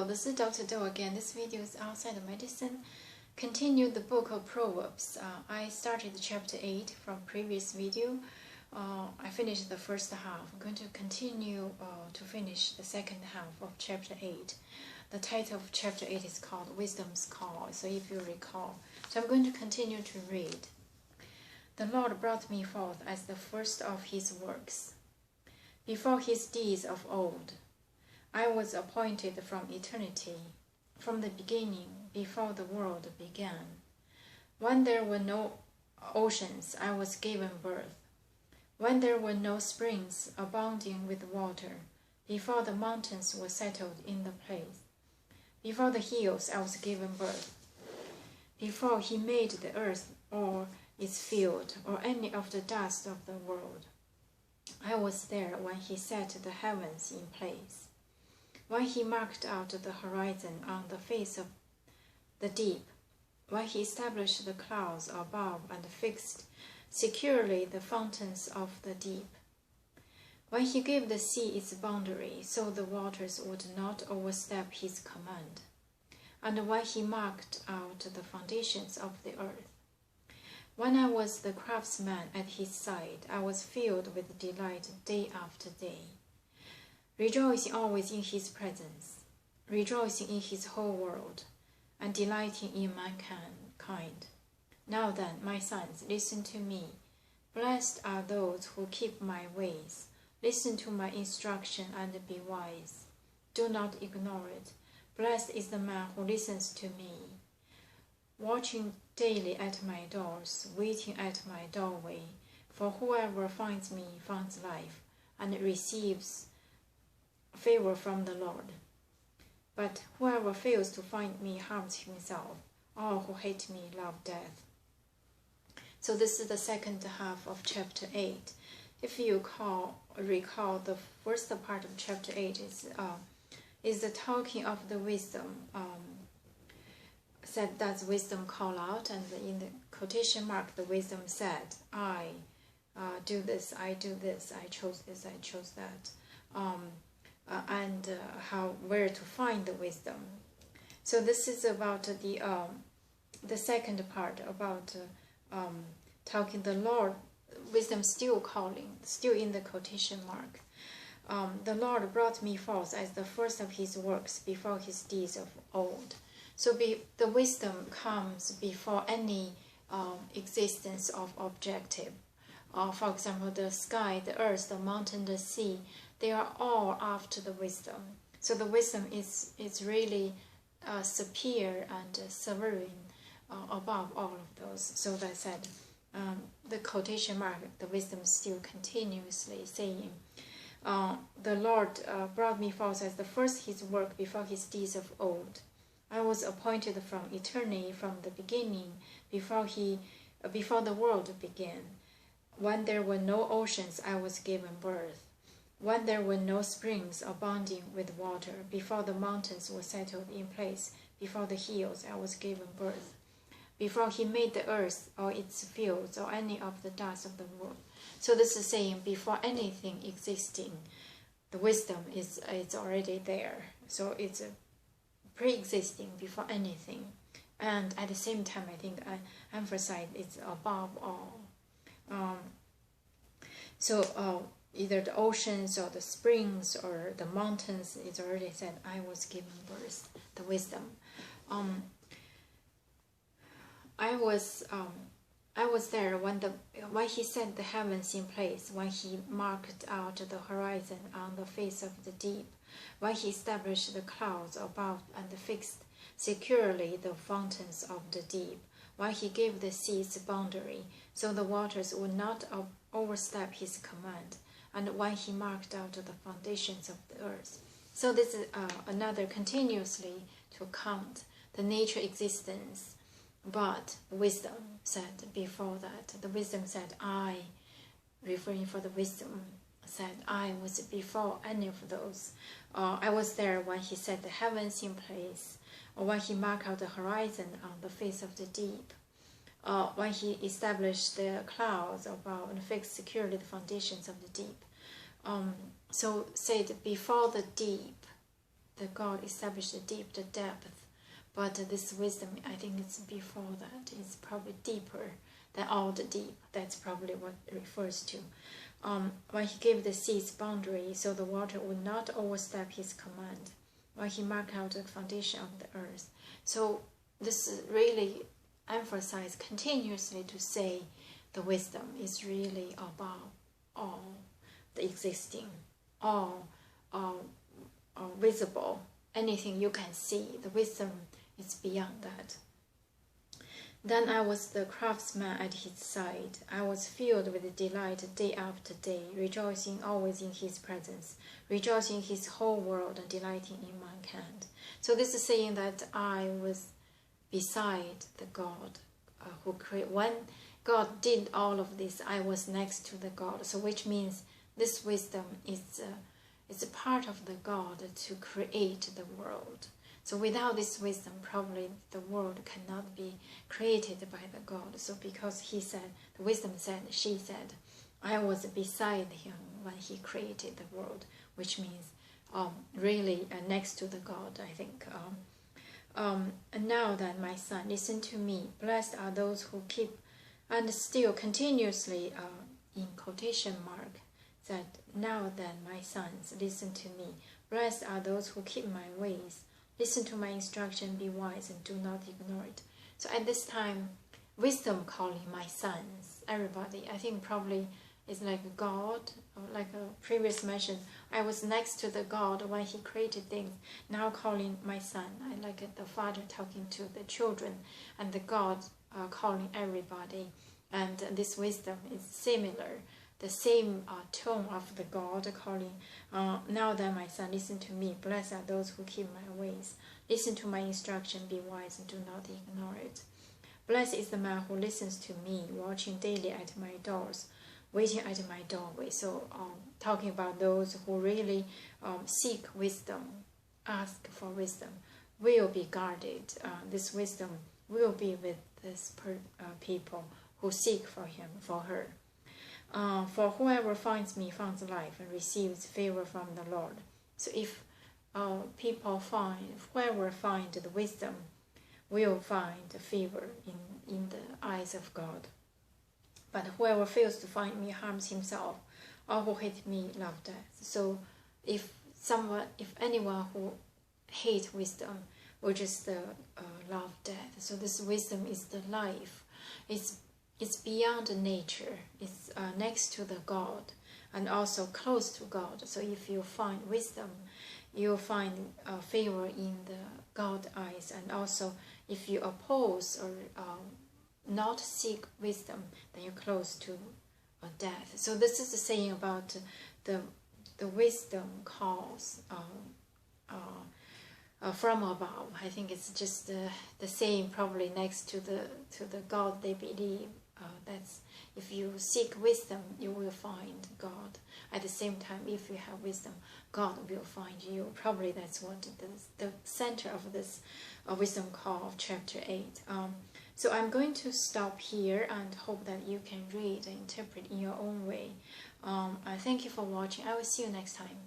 Hello, this is Dr. Do again. This video is outside of medicine. Continue the book of Proverbs. I started chapter 8 from previous video. I finished the first half. I'm going to continue to finish the second half of chapter 8. The title of chapter 8 is called Wisdom's Call, so if you recall. So I'm going to continue to read. The Lord brought me forth as the first of his works, before his deeds of old. I was appointed from eternity, from the beginning, before the world began. When there were no oceans, I was given birth. When there were no springs abounding with water, before the mountains were settled in the place, before the hills I was given birth. Before he made the earth or its field, or any of the dust of the world, I was there when he set the heavens in place. When he marked out the horizon on the face of the deep, when he established the clouds above and fixed securely the fountains of the deep, when he gave the sea its boundary so the waters would not overstep his command, and when he marked out the foundations of the earth. When I was the craftsman at his side, I was filled with delight day after day, rejoicing always in his presence, rejoicing in his whole world, and delighting in mankind. Now then, my sons, listen to me. Blessed are those who keep my ways. Listen to my instruction and be wise. Do not ignore it. Blessed is the man who listens to me, watching daily at my doors, waiting at my doorway. For whoever finds me finds life and receives favor from the Lord. But whoever fails to find me harms himself. All who hate me love death. So this is the second half of chapter 8. If you recall, the first part of chapter 8 is the talking of the wisdom. Said that's wisdom call out, and in the quotation mark, the wisdom said, I do this, I do this, I chose this, I chose that. And where to find the wisdom. So this is about the second part, about talking the Lord, wisdom still calling, still in the quotation mark. The Lord brought me forth as the first of his works before his deeds of old. So the wisdom comes before any existence of objective. For example, the sky, the earth, the mountain, the sea, they are all after the wisdom. So the wisdom is really superior and sovereign above all of those. So that said, the quotation mark, the wisdom still continuously saying, the Lord brought me forth as the first his work before his deeds of old. I was appointed from eternity, from the beginning, before the world began. When there were no oceans, I was given birth. When there were no springs abounding with water, before the mountains were settled in place, before the hills I was given birth. Before he made the earth or its fields or any of the dust of the world. So this is saying before anything existing, the wisdom is already there. So it's pre-existing before anything. And at the same time, I think I emphasize it's above all. Either the oceans or the springs or the mountains, it's already said, I was given birth, the wisdom. I was there when he set the heavens in place, when he marked out the horizon on the face of the deep, when he established the clouds above and fixed securely the fountains of the deep, when he gave the sea its boundary, so the waters would not overstep his command, and when he marked out the foundations of the earth. So this is another continuously to count the nature existence. But wisdom said before that, the wisdom said, I, referring for the wisdom, said, I was before any of those. I was there when he set the heavens in place, or when he marked out the horizon on the face of the deep, when he established the clouds above and fixed securely the foundations of the deep. So said before the deep, the God established the deep, the depth. But this wisdom, I think it's before that. It's probably deeper than all the deep. That's probably what it refers to. When he gave the sea's boundary, so the water would not overstep his command. When he marked out the foundation of the earth. So this is really emphasized continuously to say the wisdom is really above all the existing, all visible, anything you can see. The wisdom is beyond that. Then I was the craftsman at his side. I was filled with delight day after day, rejoicing always in his presence, rejoicing in his whole world and delighting in mankind. So this is saying that I was beside the God who created. When God did all of this, I was next to the God. So which means this wisdom is a part of the God to create the world. So without this wisdom, probably the world cannot be created by the God. So because he said, the wisdom said, she said, I was beside him when he created the world, which means really next to the God, I think. And now then, my son, listen to me. Blessed are those who keep, and still continuously in quotation mark, that now then, my sons, listen to me. Blessed are those who keep my ways. Listen to my instruction, be wise, and do not ignore it. So at this time, wisdom calling my sons, everybody, I think probably is like God, like a previous mention. I was next to the God when he created things, now calling my son. I like it, the father talking to the children, and the God calling everybody. And this wisdom is similar. The same tone of the God calling, now then, my son, listen to me. Blessed are those who keep my ways. Listen to my instruction, be wise, and do not ignore it. Blessed is the man who listens to me, watching daily at my doors, waiting at my doorway. So talking about those who really seek wisdom, ask for wisdom, will be guarded. This wisdom will be with this people who seek for him, for her. For whoever finds me finds life and receives favor from the Lord. So if people whoever finds the wisdom will find favor in the eyes of God. But whoever fails to find me harms himself. All who hate me love death. So if anyone who hates wisdom will just love death. So this wisdom is the life. It's beyond nature. It's next to the God and also close to God. So if you find wisdom, you'll find favor in the God eyes. And also if you oppose or not seek wisdom, then you're close to death. So this is the saying about the wisdom calls from above. I think it's just the same, probably next to the God they believe. That's if you seek wisdom, you will find God. At the same time, if you have wisdom, God will find you. Probably that's what the center of this wisdom call of chapter 8. So I'm going to stop here and hope that you can read and interpret in your own way. Thank you for watching. I will see you next time.